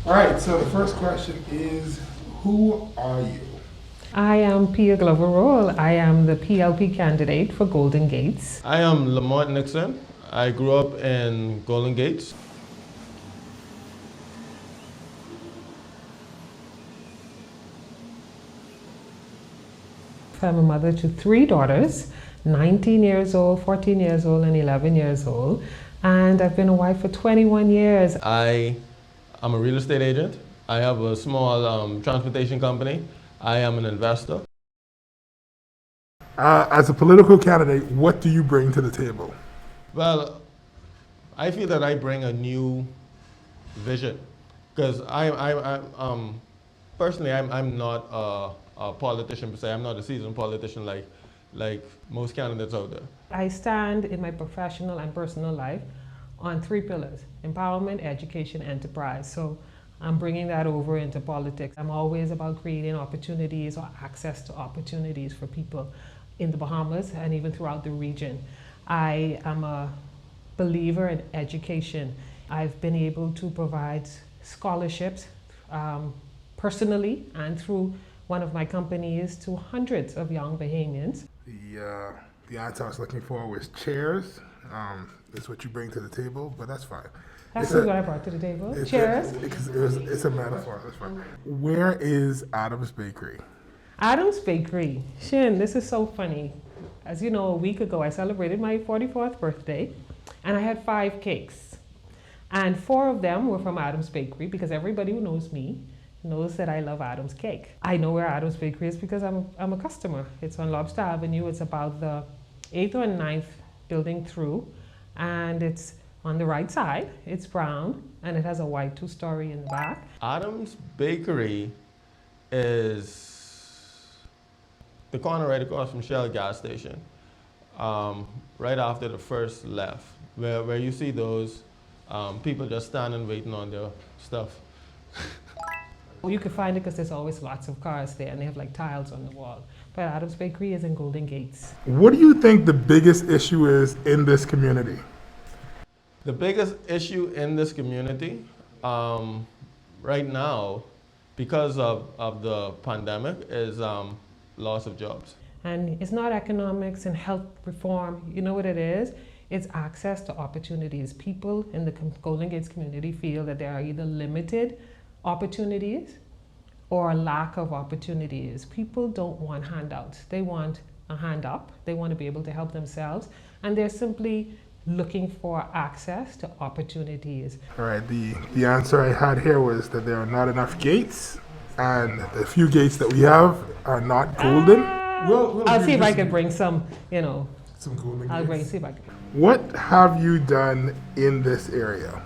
All right, so the first question is, who are you? I am Pia Glover-Rolle. I am the PLP candidate for Golden Gates. I am Lamont Nixon. I grew up in Golden Gates. I'm a mother to three daughters, 19 years old, 14 years old, and 11 years old. And I've been a wife for 21 years. I am a real estate agent. I have a small transportation company. I am an investor. As a political candidate, what do you bring to the table? Well, I feel that I bring a new vision because personally, I'm not a politician per se. I'm not a seasoned politician like most candidates out there. I stand in my professional and personal life on three pillars: empowerment, education, enterprise. So I'm bringing that over into politics. I'm always about creating opportunities or access to opportunities for people in the Bahamas and even throughout the region. I am a believer in education. I've been able to provide scholarships personally and through one of my companies to hundreds of young Bahamians. The answer I was looking for was chairs. Is what you bring to the table, but that's fine. That's what I brought to the table. Chairs. It's a metaphor. That's fine. Where is Adam's Bakery? Adam's Bakery. Shin, this is so funny. As you know, a week ago I celebrated my 44th birthday and I had 5 cakes. And 4 of them were from Adam's Bakery because everybody who knows me knows that I love Adam's cake. I know where Adam's Bakery is because I'm a customer. It's on Lobster Avenue. It's about the 8th or 9th building through, and it's on the right side. It's brown and it has a white 2-story in the back. Adam's Bakery is the corner right across from Shell gas station, right after the first left, where you see those people just standing waiting on their stuff. You can find it because there's always lots of cars there and they have like tiles on the wall. But Adam's Bakery is in Golden Gates. What do you think the biggest issue is in this community? The biggest issue in this community right now, because of the pandemic, is loss of jobs. And it's not economics and health reform. You know what it is? It's access to opportunities. People in the Golden Gates community feel that there are either limited opportunities or a lack of opportunities. People don't want handouts. They want a hand up. They want to be able to help themselves. And they're simply looking for access to opportunities. All right, the answer I had here was that there are not enough gates, and the few gates that we have are not golden. I'll see if I can bring some, some golden I'll gates. see if I can. What have you done in this area?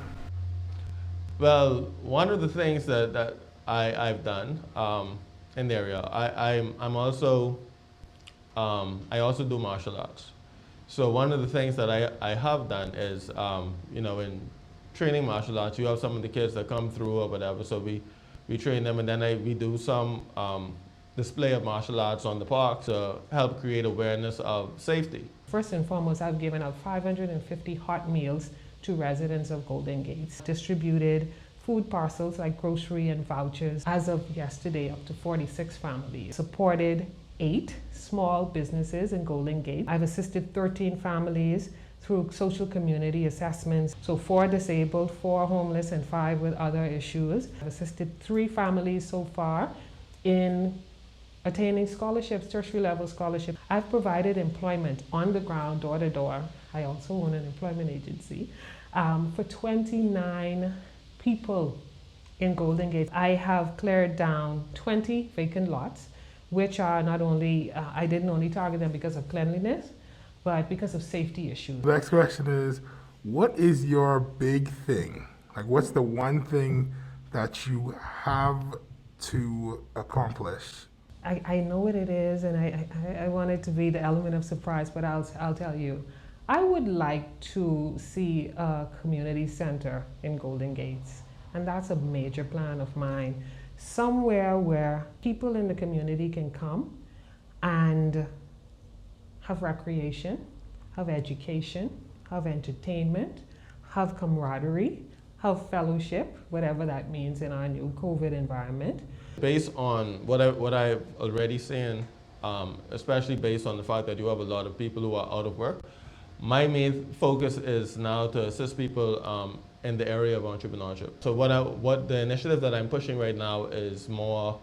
Well, one of the things that I've done in the area, I also do martial arts. So one of the things that I have done is, in training martial arts, you have some of the kids that come through or whatever, so we train them, and then we do some display of martial arts on the park to help create awareness of safety. First and foremost, I've given out 550 hot meals to residents of Golden Gates, distributed food parcels like grocery and vouchers. As of yesterday, up to 46 families. Supported 8 small businesses in Golden Gate. I've assisted 13 families through social community assessments. So 4 disabled, 4 homeless, and 5 with other issues. I've assisted 3 families so far in attaining scholarships, tertiary level scholarships. I've provided employment on the ground, door to door. I also own an employment agency for 29 people in Golden Gate. I have cleared down 20 vacant lots, which are not only, I didn't only target them because of cleanliness, but because of safety issues. The next question is, what is your big thing? Like, what's the one thing that you have to accomplish? I know what it is, and I want it to be the element of surprise, but I'll tell you. I would like to see a community center in Golden Gates, and that's a major plan of mine. Somewhere where people in the community can come and have recreation, have education, have entertainment, have camaraderie, health fellowship, whatever that means in our new COVID environment. Based on what I've already seen, especially based on the fact that you have a lot of people who are out of work, my main focus is now to assist people in the area of entrepreneurship. So what the initiative that I'm pushing right now is more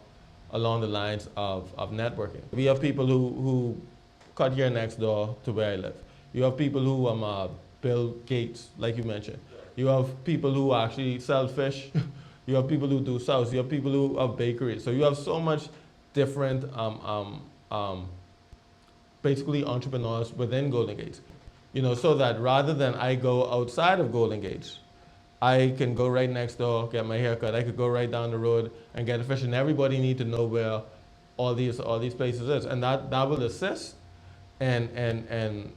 along the lines of networking. We have people who cut here next door to where I live. You have people who Bill Gates, like you mentioned. You have people who actually sell fish. You have people who do sauce. You have people who have bakeries. So you have so much different, basically entrepreneurs within Golden Gates. So that rather than I go outside of Golden Gates, I can go right next door, get my hair cut. I could go right down the road and get a fish. And everybody need to know where all these places is, and that will assist and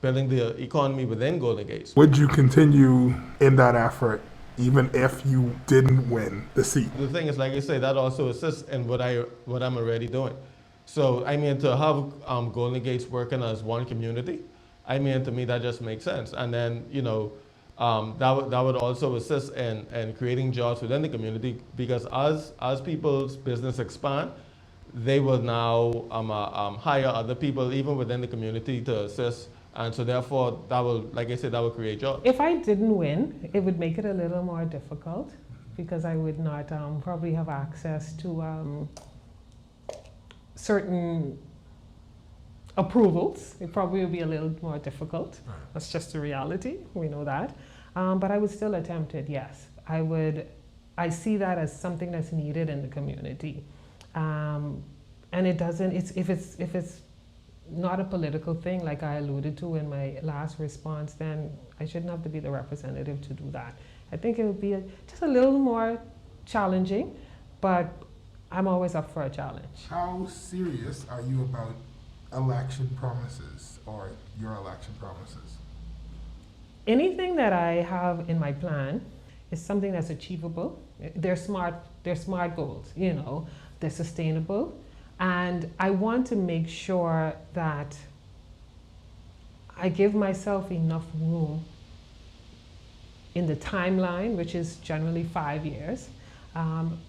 building the economy within Golden Gates. Would you continue in that effort even if you didn't win the seat? The thing is, like I say, that also assists in what I'm already doing. So I mean, to have Golden Gates working as one community, I mean, to me that just makes sense. And then that would also assist in creating jobs within the community, because as people's business expand, they will now hire other people even within the community to assist. And so therefore, that will, like I said, that will create jobs. If I didn't win, it would make it a little more difficult because I would not probably have access to certain approvals. It probably would be a little more difficult. That's just the reality. We know that. But I would still attempt it, yes. I see that as something that's needed in the community. And it doesn't, if it's not a political thing, like I alluded to in my last response, then I shouldn't have to be the representative to do that. I think it would be just a little more challenging, but I'm always up for a challenge. How serious are you about election promises or your election promises? Anything that I have in my plan is something that's achievable. They're smart goals, they're sustainable. And I want to make sure that I give myself enough room in the timeline, which is generally 5 years,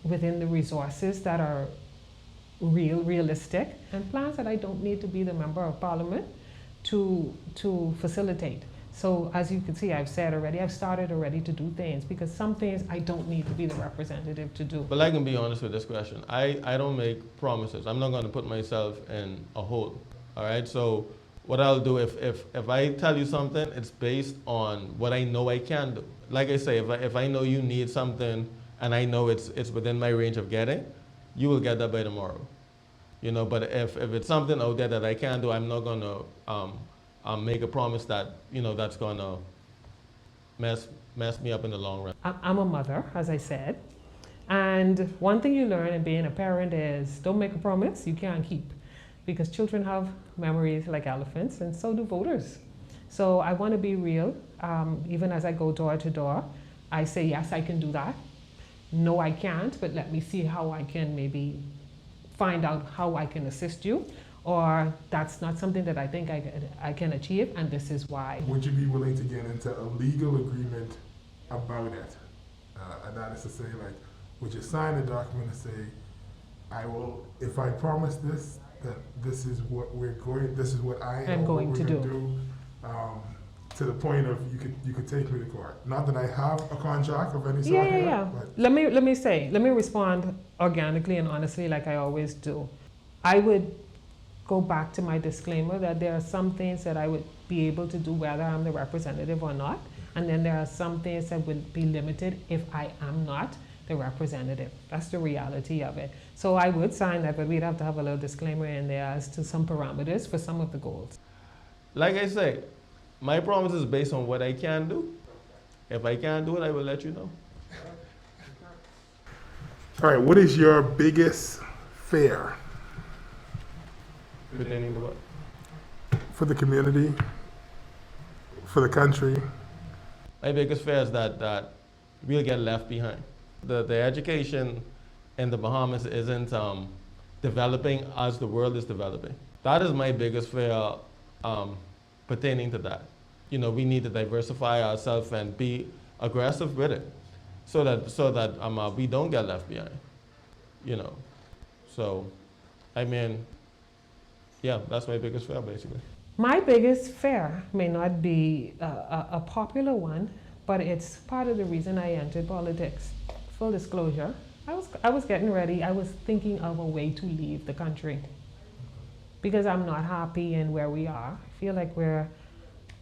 within the resources that are realistic, and plans that I don't need to be the member of parliament to facilitate. So as you can see, I've said already, I've started already to do things, because some things I don't need to be the representative to do. But I can be honest with this question. I don't make promises. I'm not going to put myself in a hole. All right. So what I'll do, if I tell you something, it's based on what I know I can do. Like I say, if I know you need something and I know it's within my range of getting, you will get that by tomorrow. But if it's something out there that I can do, I'm not going to make a promise that that's gonna mess me up in the long run. I'm a mother, as I said, and one thing you learn in being a parent is don't make a promise you can't keep, because children have memories like elephants, and so do voters. So I want to be real. Even as I go door to door, I say yes, I can do that. No, I can't, but let me see how I can maybe find out how I can assist you. Or that's not something that I think I can achieve, and this is why. Would you be willing to get into a legal agreement about it? And that is to say, like, would you sign a document and say, I will, if I promise this, that this is what this is what I am going to do. To the point of you could take me to court. Not that I have a contract of any sort. Yeah. Let me respond organically and honestly, like I always do. I would go back to my disclaimer that there are some things that I would be able to do whether I'm the representative or not, and then there are some things that would be limited if I am not the representative. That's the reality of it. So I would sign that, but we'd have to have a little disclaimer in there as to some parameters for some of the goals. Like I say, my promise is based on what I can do. If I can't do it, I will let you know. All right, what is your biggest fear? Pertaining to what? For the community, for the country? My biggest fear is that we'll get left behind. The education in the Bahamas isn't developing as the world is developing. That is my biggest fear pertaining to that. We need to diversify ourselves and be aggressive with it, so that we don't get left behind. You know, so I mean, yeah, that's my biggest fear basically. My biggest fear may not be a popular one, but it's part of the reason I entered politics. Full disclosure, I was getting ready. I was thinking of a way to leave the country because I'm not happy in where we are. I feel like we're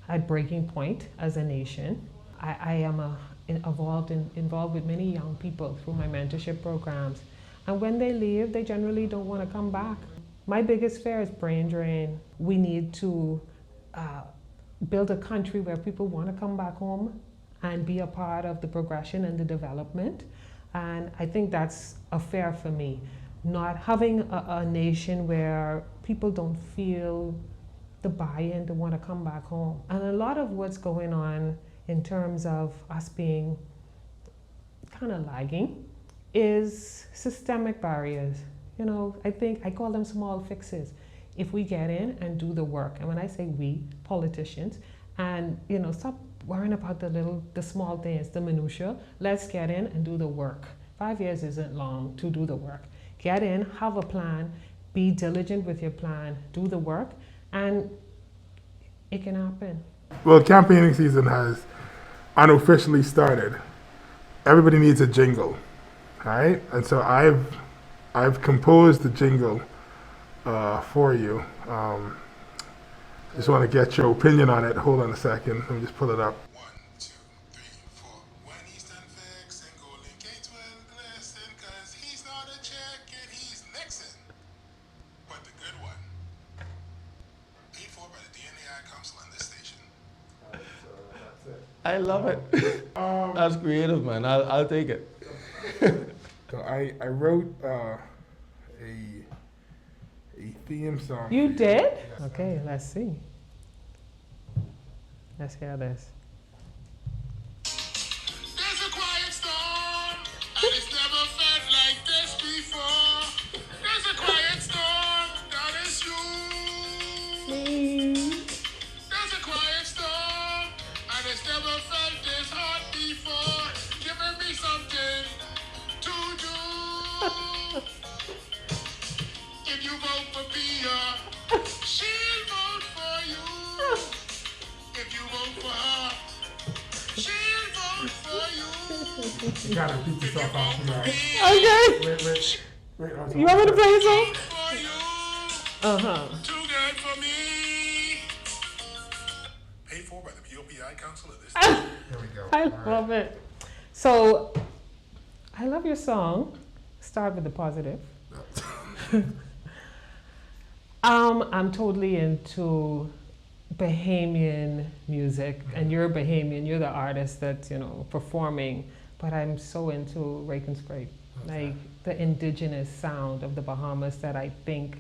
at breaking point as a nation. I am involved with many young people through my mentorship programs. And when they leave, they generally don't want to come back. My biggest fear is brain drain. We need to build a country where people want to come back home and be a part of the progression and the development. And I think that's a fear for me. Not having a nation where people don't feel the buy-in to want to come back home. And a lot of what's going on in terms of us being kind of lagging is systemic barriers. You know, I call them small fixes. If we get in and do the work, and when I say we, politicians, and stop worrying about the small things, the minutia, let's get in and do the work. 5 years isn't long to do the work. Get in, have a plan, be diligent with your plan, do the work, and it can happen. Well, campaigning season has unofficially started. Everybody needs a jingle, right? And so I've composed the jingle for you. Just want to get your opinion on it. Hold on a second. Let me just pull it up. 1, 2, 3, 4. When he's done fixing, Golden Gates will glisten, 'cause he's not a check and he's Nixon. But the good one, paid for by the DNAI Council and this station. That's it. I love it. That's creative, man. I'll take it. So I wrote a theme song. You for did? Yes. Okay, let's see. Let's hear this. There's a quiet storm, and it's never felt like this before. There's a quiet storm, that is you. There's a quiet storm, and it's never felt this hot before. Giving me something to do. If you vote for Bia, she'll vote for you. If you vote for her, she'll vote for you. You gotta repeat yourself out for that. Okay. Wait. You want me to play a song? For you, Uh-huh. too good for me. Paid for by the POPI Council of this. Here we go. I love it. So, I love your song. Start with the positive. I'm totally into Bahamian music, and you're Bahamian. You're the artist that's performing. But I'm so into rake and scrape, like the indigenous sound of the Bahamas that I think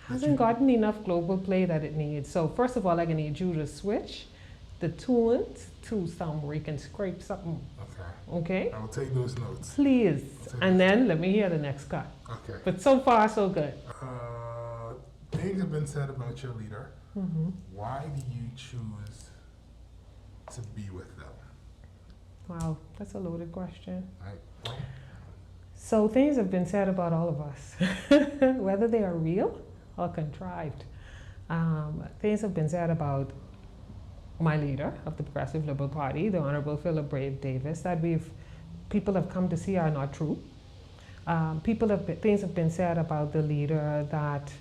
hasn't gotten enough global play that it needs. So first of all, I need you to switch the tunes to some rake and scrape something. Okay? I will take those notes. Please. And then let me hear the next cut. Okay. But so far, so good. Things have been said about your leader. Mm-hmm. Why do you choose to be with them? Wow, that's a loaded question. Right. So things have been said about all of us, whether they are real or contrived. Things have been said about my leader of the Progressive Liberal Party, the Honorable Philip Brave Davis, that people have come to see are not true. Things have been said about the leader that,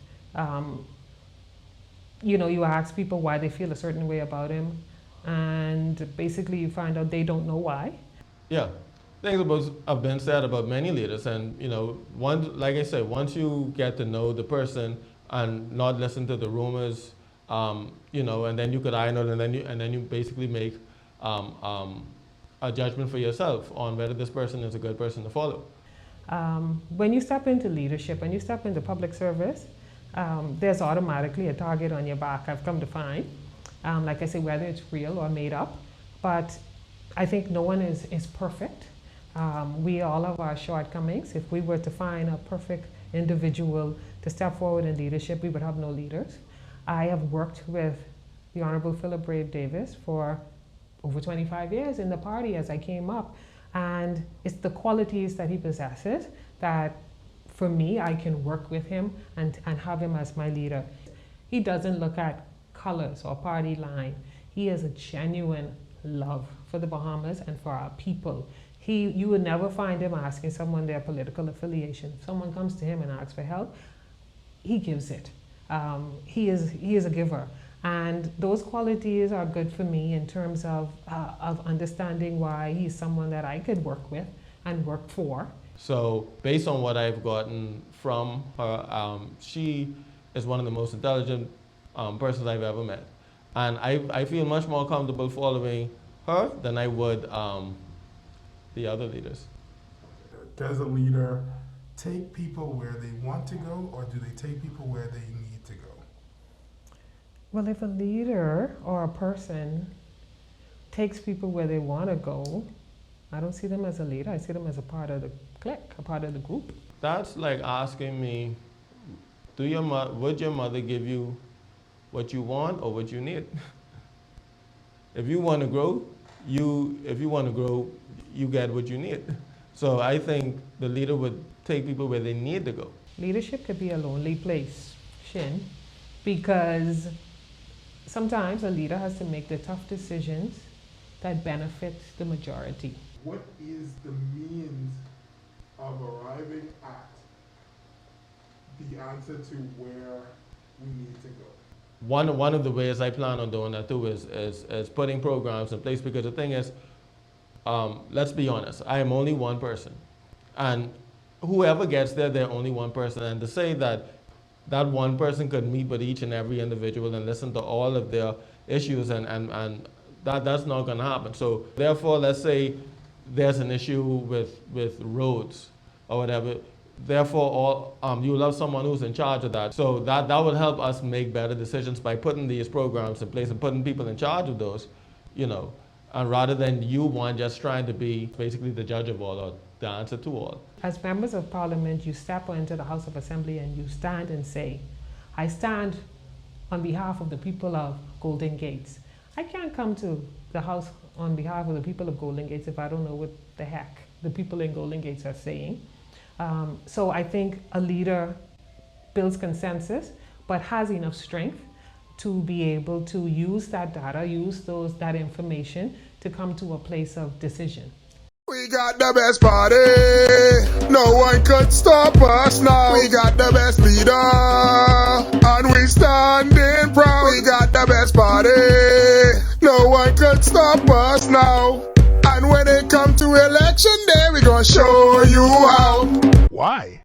you ask people why they feel a certain way about him, and basically you find out they don't know why. Yeah, things have been said about many leaders, and like I said, once you get to know the person and not listen to the rumors, and then you could iron out, and then you basically make a judgment for yourself on whether this person is a good person to follow. When you step into leadership, when you step into public service, there's automatically a target on your back, I've come to find. Like I say, whether it's real or made up, but I think no one is perfect. We all have our shortcomings. If we were to find a perfect individual to step forward in leadership, we would have no leaders. I have worked with the Honorable Philip Brave Davis for over 25 years in the party as I came up. And it's the qualities that he possesses that, for me, I can work with him and have him as my leader. He doesn't look at colors or party line. He has a genuine love for the Bahamas and for our people. You would never find him asking someone their political affiliation. If someone comes to him and asks for help, he gives it. He is a giver. And those qualities are good for me in terms of understanding why he's someone that I could work with and work for. So based on what I've gotten from her, she is one of the most intelligent persons I've ever met. And I feel much more comfortable following her than I would the other leaders. Does a leader take people where they want to go, or do they take people where they need to go? Well, if a leader or a person takes people where they want to go, I don't see them as a leader. I see them as a part of the clique, a part of the group. That's like asking me, would your mother give you what you want or what you need? If you want to grow, you get what you need. So I think the leader would take people where they need to go. Leadership could be a lonely place, Shin, because sometimes a leader has to make the tough decisions that benefit the majority. What is the means of arriving at the answer to where we need to go? One of the ways I plan on doing that too is putting programs in place, because the thing is, let's be honest, I am only one person. And whoever gets there, they're only one person. And to say that that one person could meet with each and every individual and listen to all of their issues, and that's not going to happen. So therefore, let's say there's an issue with roads or whatever. Therefore, you'll have someone who's in charge of that. So that would help us make better decisions by putting these programs in place and putting people in charge of those, and rather than you one just trying to be basically the judge of all or the answer to all. As members of parliament, you step into the House of Assembly and you stand and say, I stand on behalf of the people of Golden Gates. I can't come to the House on behalf of the people of Golden Gates if I don't know what the heck the people in Golden Gates are saying. So I think a leader builds consensus, but has enough strength to be able to use that data, use that information to come to a place of decision. We got the best party, no one could stop us now. We got the best leader, and we standing proud. We got the best party, no one could stop us now. And when it come to election day, we gonna show you how. Why?